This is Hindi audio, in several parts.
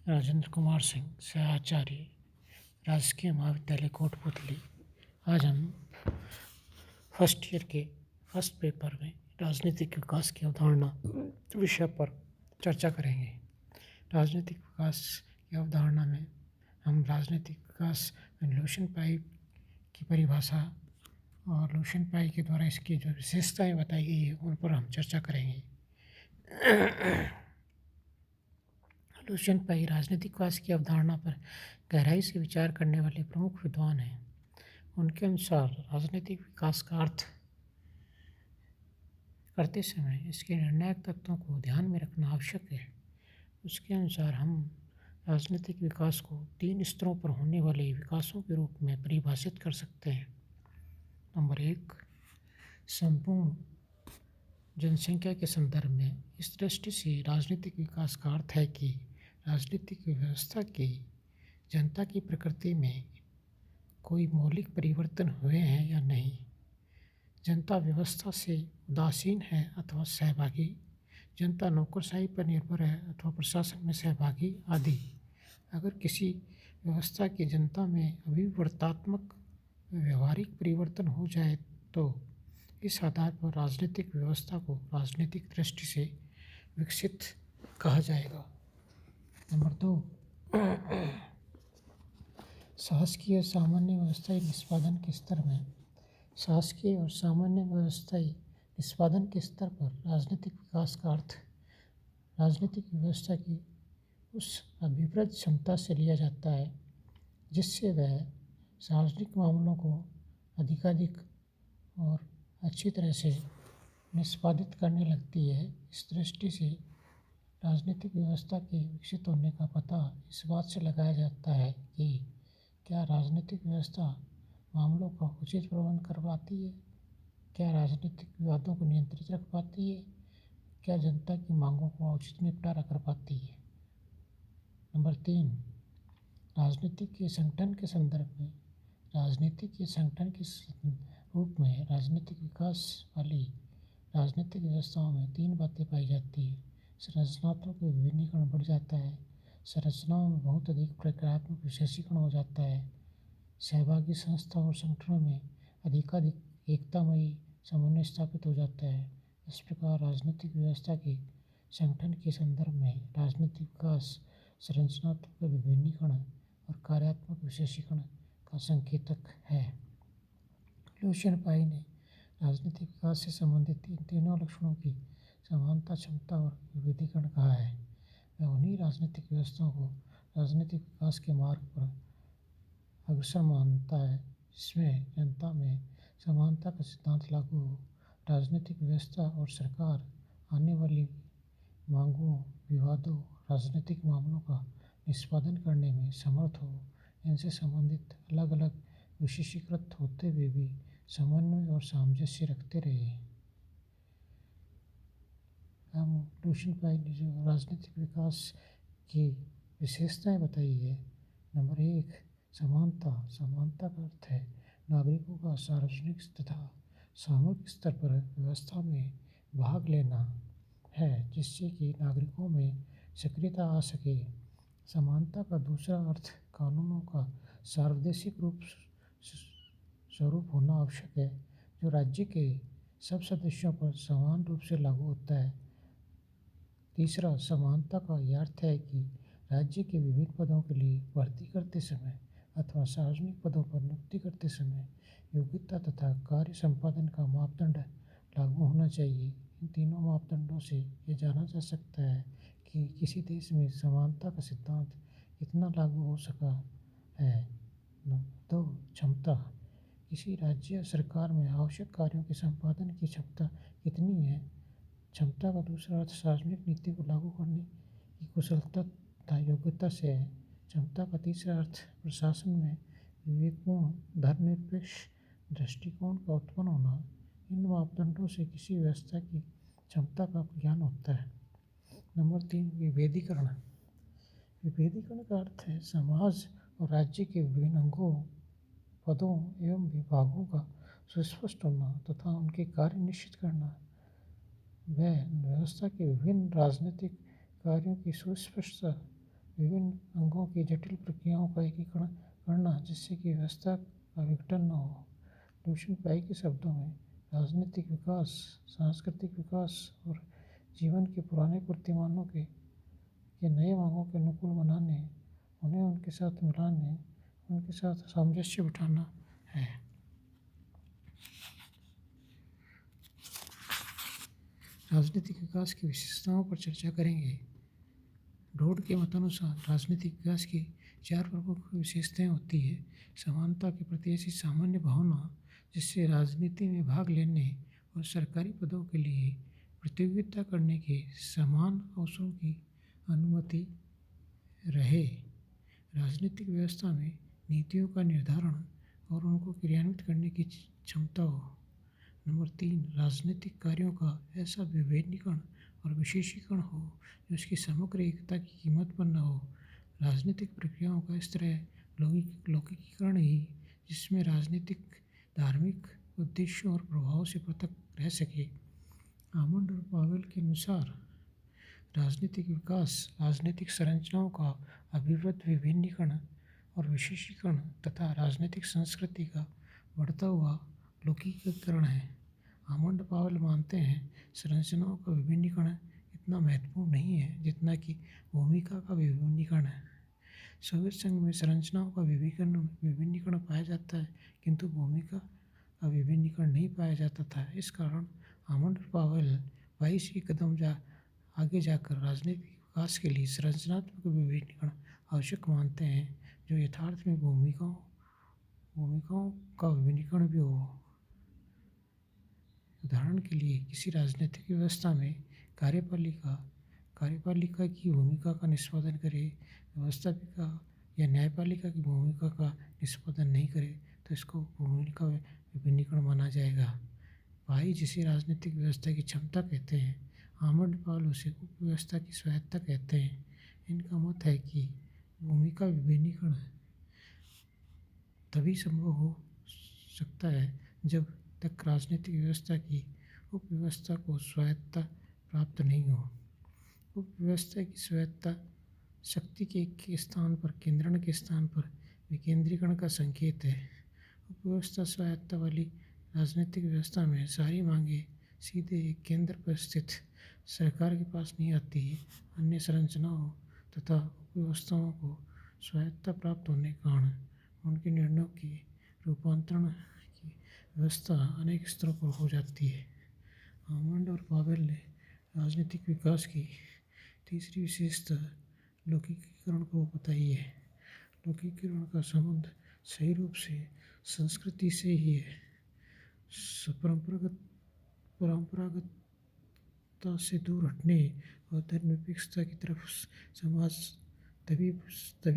राजेंद्र कुमार सिंह, सहआचार्य, राजकीय महाविद्यालय कोटपुतली। आज हम फर्स्ट ईयर के फर्स्ट पेपर में राजनीतिक विकास की अवधारणा विषय पर चर्चा करेंगे। राजनीतिक विकास की अवधारणा में हम राजनीतिक विकास में लुशियन पाई की परिभाषा और लुशियन पाई के द्वारा इसकी जो विशेषताएं बताई गई है उन पर हम चर्चा करेंगे। लुशियन पाई राजनीतिक विकास की अवधारणा पर गहराई से विचार करने वाले प्रमुख विद्वान हैं। उनके अनुसार राजनीतिक विकास का अर्थ करते समय इसके निर्णायक तत्वों को ध्यान में रखना आवश्यक है। उसके अनुसार हम राजनीतिक विकास को 3 स्तरों पर होने वाले विकासों के रूप में परिभाषित कर सकते हैं। नंबर 1, संपूर्ण जनसंख्या के संदर्भ में। इस दृष्टि से राजनीतिक विकास का अर्थ है कि राजनीतिक व्यवस्था की जनता की प्रकृति में कोई मौलिक परिवर्तन हुए हैं या नहीं, जनता व्यवस्था से उदासीन है अथवा सहभागी, जनता नौकरशाही पर निर्भर है अथवा प्रशासन में सहभागी आदि। अगर किसी व्यवस्था की जनता में अभिवर्तात्मक व्यवहारिक परिवर्तन हो जाए तो इस आधार पर राजनीतिक व्यवस्था को राजनीतिक दृष्टि से विकसित कहा जाएगा। नंबर 2, शासकीय और सामान्य व्यवस्थाई निष्पादन के स्तर में। शासकीय और सामान्य व्यवस्थाई निष्पादन के स्तर पर राजनीतिक विकास का अर्थ राजनीतिक व्यवस्था की उस अभिप्रेत क्षमता से लिया जाता है जिससे वह सार्वजनिक मामलों को अधिकाधिक और अच्छी तरह से निष्पादित करने लगती है। इस दृष्टि से राजनीतिक व्यवस्था के विकसित होने का पता इस बात से लगाया जाता है कि क्या राजनीतिक व्यवस्था मामलों का उचित प्रबंधन कर पाती है, क्या राजनीतिक विवादों को नियंत्रित रख पाती है, क्या जनता की मांगों का उचित निपटारा कर पाती है। नंबर 3, राजनीतिक के संगठन के संदर्भ में। राजनीतिक के संगठन के रूप में राजनीतिक विकास वाली राजनीतिक व्यवस्थाओं में 3 बातें पाई जाती है। संरचनात्मक विभिन्नीकरण बढ़ जाता है, संरचनाओं में बहुत अधिक प्रक्रियात्मक विशेषीकरण हो जाता है, सहभागी संस्था और संगठनों में अधिकाधिक एकतामयी समन्वय स्थापित हो जाता है। इस प्रकार राजनीतिक व्यवस्था के संगठन के संदर्भ में राजनीतिक विकास संरचनात्मक विभिन्नीकरण और कार्यात्मक विशेषीकरण का संकेतक है। लुशियन पाई ने राजनीतिक विकास से संबंधित इन तीनों लक्षणों की समानता, क्षमता और विविधीकरण कहा है। वह उन्हीं राजनीतिक व्यवस्थाओं को राजनीतिक विकास के मार्ग पर अग्रसर मानता है जिसमें जनता में समानता का सिद्धांत लागू हो, राजनीतिक व्यवस्था और सरकार आने वाली मांगों, विवादों, राजनीतिक मामलों का निष्पादन करने में समर्थ हो, इनसे संबंधित अलग अलग विशेषीकृत होते हुए भी समन्वय और सामंजस्य रखते रहे। हम लुशियन पाई ने जो राजनीतिक विकास की विशेषताएं बताई है। नंबर 1, समानता। समानता का अर्थ है नागरिकों का सार्वजनिक तथा सामूहिक स्तर पर व्यवस्था में भाग लेना है जिससे कि नागरिकों में सक्रियता आ सके। समानता का दूसरा अर्थ कानूनों का सार्वदेशिक स्वरूप होना आवश्यक है जो राज्य के सब सदस्यों पर समान रूप से लागू होता है। तीसरा, समानता का यह अर्थ है कि राज्य के विभिन्न पदों के लिए भर्ती करते समय अथवा सार्वजनिक पदों पर नियुक्ति करते समय योग्यता तथा कार्य संपादन का मापदंड लागू होना चाहिए। इन तीनों मापदंडों से यह जाना जा सकता है कि किसी देश में समानता का सिद्धांत कितना लागू हो सका है। 2, क्षमता। किसी राज्य या सरकार में आवश्यक कार्यों के संपादन की क्षमता कितनी है। क्षमता का दूसरा अर्थ सार्वजनिक नीति को लागू करने की कुशलता तथा योग्यता से है। क्षमता का तीसरा अर्थ प्रशासन में विवेकपूर्ण, धर्मनिरपेक्ष दृष्टिकोण का उत्पन्न होना। इन मापदंडों से किसी व्यवस्था की क्षमता का ज्ञान होता है। नंबर 3, विभेदीकरण। विभेदीकरण का अर्थ है समाज और राज्य के विभिन्न अंगों, पदों एवं विभागों का सुस्पष्ट होना तथा उनके कार्य निश्चित करना। वह व्यवस्था के विभिन्न राजनीतिक कार्यों की सुस्पष्टता विभिन्न अंगों की जटिल प्रक्रियाओं का एकीकरण करना जिससे कि व्यवस्था का विघटन न हो। ल्यूशियन पाई के शब्दों में, राजनीतिक विकास, सांस्कृतिक विकास और जीवन के पुराने कीर्तिमानों के नए मांगों के अनुकूल बनाने, उन्हें उनके साथ मिलाने, उनके साथ सामंजस्य बिठाना है। राजनीतिक विकास की विशेषताओं पर चर्चा करेंगे। ढोड के मतानुसार राजनीतिक विकास की 4 प्रमुख विशेषताएं होती है। समानता के प्रति ऐसी सामान्य भावना जिससे राजनीति में भाग लेने और सरकारी पदों के लिए प्रतियोगिता करने के समान अवसरों की अनुमति रहे। राजनीतिक व्यवस्था में नीतियों का निर्धारण और उनको क्रियान्वित करने की क्षमता हो। नंबर 3, राजनीतिक कार्यों का ऐसा विभेदीकरण और विशेषीकरण हो जो उसकी समग्र एकता की कीमत पर न हो। राजनीतिक प्रक्रियाओं का इस तरह लौकिकीकरण ही जिसमें राजनीतिक धार्मिक उद्देश्यों और प्रभावों से पृथक रह सके। आमंड और पावेल के अनुसार राजनीतिक विकास राजनीतिक संरचनाओं का अभिवृद्ध विभिन्नीकरण और विशेषीकरण तथा राजनीतिक संस्कृति का बढ़ता हुआ लौकिकीकरण है। आमंड पावेल मानते हैं संरचनाओं का विभिन्नीकरण इतना महत्वपूर्ण नहीं है जितना कि भूमिका का विभिन्नीकरण है। सोवियत संघ में संरचनाओं का विभिन्नीकरण पाया जाता है किंतु भूमिका का विभिन्नीकरण नहीं पाया जाता था। इस कारण आमंड पावेल 22 कदम आगे जाकर राजनीतिक विकास के लिए संरचनात्मक विभिन्नीकरण आवश्यक मानते हैं जो यथार्थ में भूमिकाओं का विभिन्नीकरण भी हो। उदाहरण के लिए किसी राजनीतिक व्यवस्था में कार्यपालिका की भूमिका का निष्पादन करे, व्यवस्थापिका या न्यायपालिका की भूमिका का निष्पादन नहीं करे तो इसको भूमिका विभिन्नीकरण माना जाएगा। पाई जिसे राजनीतिक व्यवस्था की क्षमता कहते हैं, आमंड पावेल उसे उपव्यवस्था की स्वायत्तता कहते हैं। इनका मत है कि भूमिका विभिन्नीकरण तभी संभव हो सकता है जब तक राजनीतिक व्यवस्था की उपव्यवस्था को स्वायत्तता प्राप्त नहीं हो। उपव्यवस्था की स्वायत्तता शक्ति के स्थान पर केंद्रण के स्थान पर विकेंद्रीकरण का संकेत है। उपव्यवस्था स्वायत्तता वाली राजनीतिक व्यवस्था में सारी मांगें सीधे एक केंद्र पर स्थित सरकार के पास नहीं आती। अन्य संरचनाओं तथा उपव्यवस्थाओं को स्वायत्तता प्राप्त होने के कारण उनके निर्णयों के रूपांतरण की व्यवस्था अनेक स्तरों पर हो जाती है। आमंड और पावेल ने राजनीतिक विकास की तीसरी विशेषता लौकिकीकरण को बताई है। लौकिकीकरण का संबंध सही रूप से संस्कृति से ही है। परंपरागतता से दूर हटने और धर्मनिरपेक्षता की तरफ समाज तभी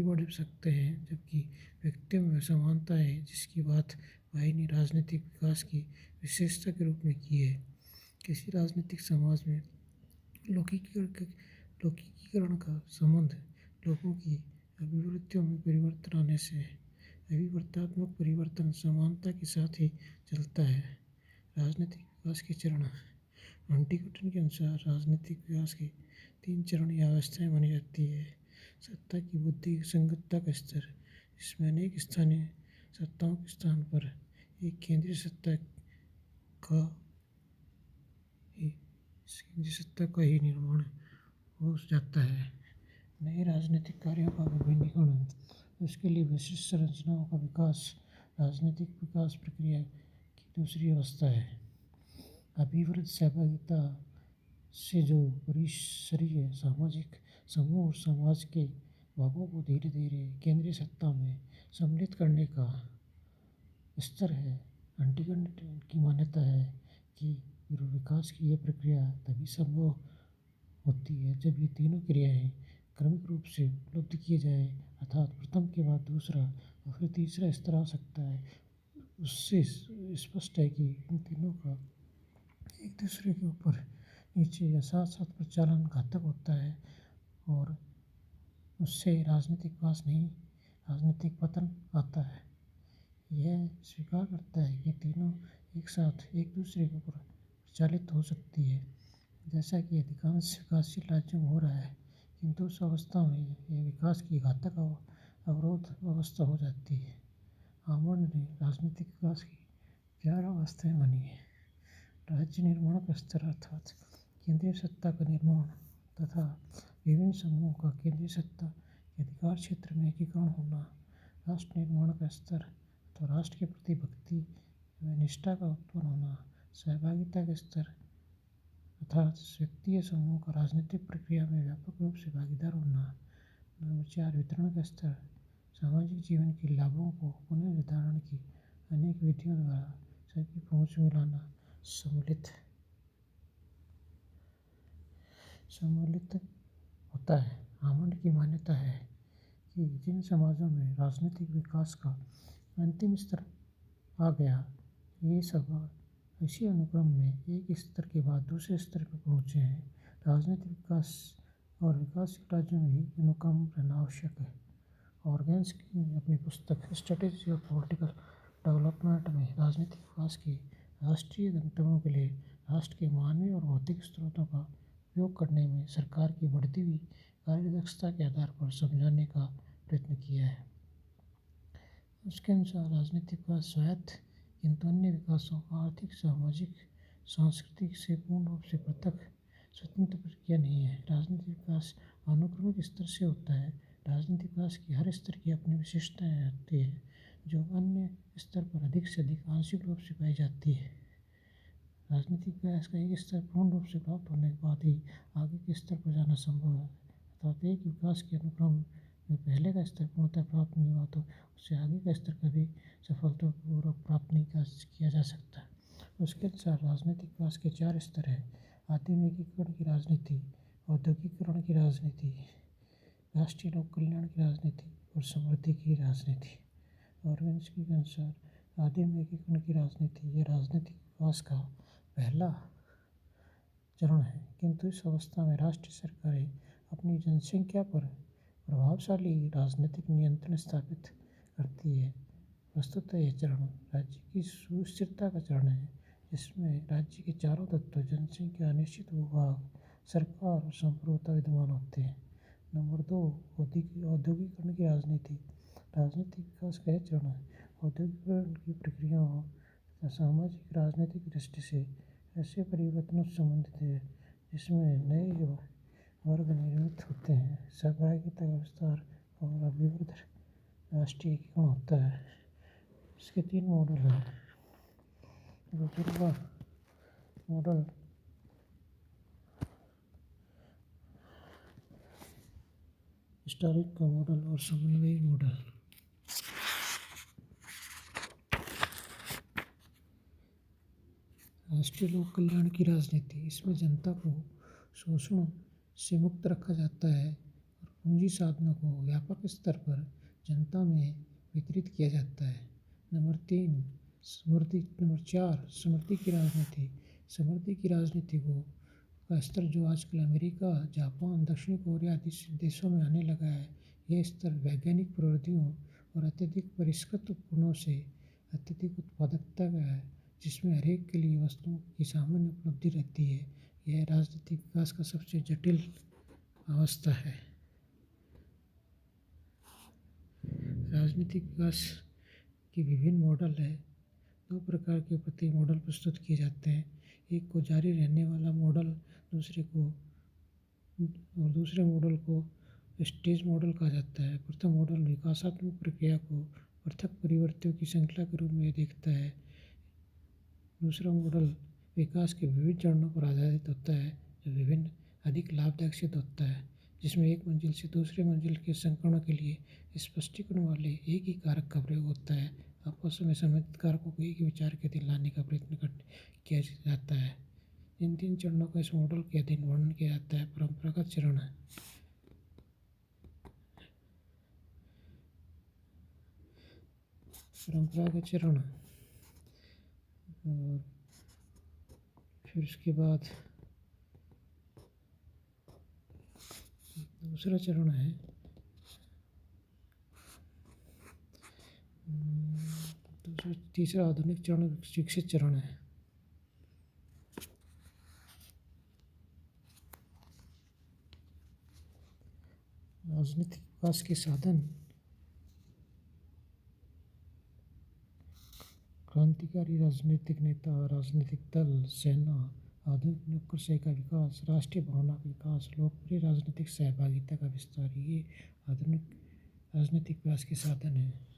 बढ़ सकते हैं जबकि व्यक्तियों में समानता है जिसकी बात पाई ने राजनीतिक विकास की विशेषता के रूप में की है। किसी राजनीतिक समाज में लौकिकीकरण का संबंध लोगों की अभिवृत्तियों में परिवर्तन आने से है। अभिवर्तात्मक परिवर्तन समानता के साथ ही चलता है। राजनीतिक विकास के चरण। हंटिंगटन के अनुसार राजनीतिक विकास के 3 चरण या अवस्थाएं मानी जाती है। सत्ता की बुद्धि संगतता का स्तर, जिसमें अनेक स्थानीय सत्ताओं के स्थान पर एक केंद्रीय सत्ता का ही निर्माण हो जाता है। नए राजनीतिक कार्यों का विभिन्नीकरण, उसके लिए विशिष्ट संरचनाओं का विकास राजनीतिक विकास प्रक्रिया की दूसरी अवस्था है। अभिवृद्ध सहभागिता से जो परिसरीय सामाजिक समूह और समाज के भागों को धीरे धीरे केंद्रीय सत्ता में सम्मिलित करने का स्तर है। हंटिंगटन की मान्यता है कि विकास की यह प्रक्रिया तभी संभव होती है जब ये तीनों क्रियाएं क्रमिक रूप से उपलब्ध किए जाए, अर्थात प्रथम के बाद दूसरा और फिर तीसरा स्तर आ सकता है। उससे स्पष्ट है कि इन तीनों का एक दूसरे के ऊपर नीचे या साथ साथ प्रचालन घातक होता है और उससे राजनीतिक विकास नहीं, राजनीतिक पतन आता है। यह स्वीकार करता है कि तीनों एक साथ एक दूसरे के ऊपर प्रचालित हो सकती है, जैसा कि अधिकांश विकासशील राज्यों में हो रहा है किंतु उस अवस्था में यह विकास की घातक अवरोध अवस्था हो जाती है। आमंड ने राजनीतिक विकास की 4 अवस्थाएं मानी है। राज्य निर्माण का स्तर अर्थात केंद्रीय सत्ता का निर्माण तथा विभिन्न समूहों का केंद्रीय सत्ता के अधिकार क्षेत्र में एकीकरण होना। राष्ट्र निर्माण का स्तर तो राष्ट्र के प्रति भक्ति व निष्ठा का उत्पन्न होना। सहभागिता के स्तर अर्थात व्यक्ति समूह का राजनीतिक प्रक्रिया में व्यापक रूप से भागीदार होना। नंबर 4 वितरण का स्तर सामाजिक जीवन के लाभों को पुनर्निर्धारण की अनेक विधियों द्वारा सबकी पहुंच में लाना सम्मिलित होता है। आमंड की मान्यता है कि जिन समाजों में राजनीतिक विकास का अंतिम स्तर आ गया, ये सब इसी अनुक्रम में एक स्तर के बाद दूसरे स्तर पर पहुँचे हैं। राजनीतिक विकास और विकासशील राज्यों में ही अनुक्रम रहना आवश्यक है। ऑर्गेन्सकी ने अपनी पुस्तक स्ट्रेटेजी ऑफ पॉलिटिकल डेवलपमेंट में राजनीतिक विकास के राष्ट्रीय गंतव्यों के लिए राष्ट्र के मानवीय और भौतिक स्रोतों का उपयोग करने में सरकार की बढ़ती हुई कार्यदक्षता के आधार पर समझाने का प्रयत्न किया है। उसके अनुसार राजनीतिक विकास स्वायत्त किंतु अन्य विकासों आर्थिक, सामाजिक, सांस्कृतिक से पूर्ण रूप से पृथक स्वतंत्र प्रक्रिया नहीं है। राजनीतिक विकास अनुक्रमिक स्तर से होता है। राजनीतिक विकास की हर स्तर की अपनी विशेषताएं होती है जो अन्य स्तर पर अधिक से अधिक आंशिक रूप से पाई जाती है। राजनीतिक विकास का एक स्तर पूर्ण रूप से प्राप्त होने के बाद ही आगे के स्तर पर जाना संभव है। अर्थात एक विकास के अनुक्रम में पहले का स्तर पूर्णतः प्राप्त नहीं हुआ तो उससे आगे का स्तर कभी सफलतापूर्वक प्राप्त नहीं किया जा सकता। उसके अनुसार राजनीतिक विकास के 4 स्तर हैं: आधुनिकीकरण की राजनीति, औद्योगिकीकरण की राजनीति, राष्ट्रीय लोक कल्याण की राजनीति और समृद्धि की राजनीति। ऑर्गेन्सकी के अनुसार आधुनिकीकरण की राजनीति यह राजनीतिक विकास का पहला चरण है, किंतु इस अवस्था में राष्ट्रीय सरकारें अपनी जनसंख्या पर प्रभावशाली राजनीतिक नियंत्रण स्थापित करती है। वस्तुतः यह चरण राज्य की सुस्थिरता का चरण है, जिसमें राज्य के चारों तत्व जनसंख्या, निश्चित भूभाग, सरकार और संप्रभुता विद्यमान होते हैं। नंबर 2 औद्योगिकीकरण की राजनीति। राजनीतिक विकास का यह चरण है औद्योगिकीकरण की प्रक्रियाओं तथा सामाजिक राजनीतिक दृष्टि से ऐसे परिवर्तनों से संबंधित है जिसमें नए वर्ग निर्मित होते हैं, सहभागिता का विस्तार और अभिवृद्धि राष्ट्रीय एकीकरण होता है। इसके 3 मॉडल हैं। कस्तूरबा मॉडल, स्टालिन का मॉडल और समन्वयी मॉडल। राष्ट्रीय लोक कल्याण की राजनीति, इसमें जनता को शोषण से मुक्त रखा जाता है और पूंजी साधनों को व्यापक स्तर पर जनता में वितरित किया जाता है। नंबर 4 समृद्धि की राजनीति। समृद्धि की राजनीति का स्तर जो आजकल अमेरिका, जापान, दक्षिण कोरिया आदि देशों में आने लगा है, यह स्तर वैज्ञानिक प्रविधियों और अत्यधिक परिष्कृत उपकरणों से अत्यधिक उत्पादकता का है, जिसमें हरेक के लिए वस्तुओं की सामान्य उपलब्धि रहती है। यह राजनीतिक विकास का सबसे जटिल अवस्था है। राजनीतिक विकास के विभिन्न मॉडल हैं। 2 प्रकार के प्रति मॉडल प्रस्तुत किए जाते हैं। एक को जारी रहने वाला मॉडल, दूसरे मॉडल को स्टेज मॉडल कहा जाता है। प्रथम मॉडल विकासात्मक प्रक्रिया को पृथक परिवर्तनों की श्रृंखला के रूप में देखता है। दूसरा मॉडल विकास के विभिन्न चरणों पर आधारित होता है, जो विभिन्न अधिक लाभदायक सिद्ध होता है, जिसमें एक मंजिल से दूसरे मंजिल के संकरणों के लिए स्पष्टीकरण वाले एक ही कारक का प्रयोग होता है। आपस में संबंधित कारकों को एक ही विचार के अधीन लाने का प्रयत्न किया जाता है। इन 3 चरणों का इस मॉडल के अधीन वर्णन किया जाता है। परंपरागत चरण है। परंपरागत चरण और फिर उसके बाद दूसरा चरण है तीसरा आधुनिक चरण विकसित चरण है। राजनीतिक विकास के साधन क्रांतिकारी राजनीतिक नेता, राजनीतिक दल, सेना, आधुनिक नौकरशाही का विकास, राष्ट्रीय भावना का विकास, लोकप्रिय राजनीतिक सहभागिता का विस्तार, ये आधुनिक राजनीतिक विकास के साधन हैं।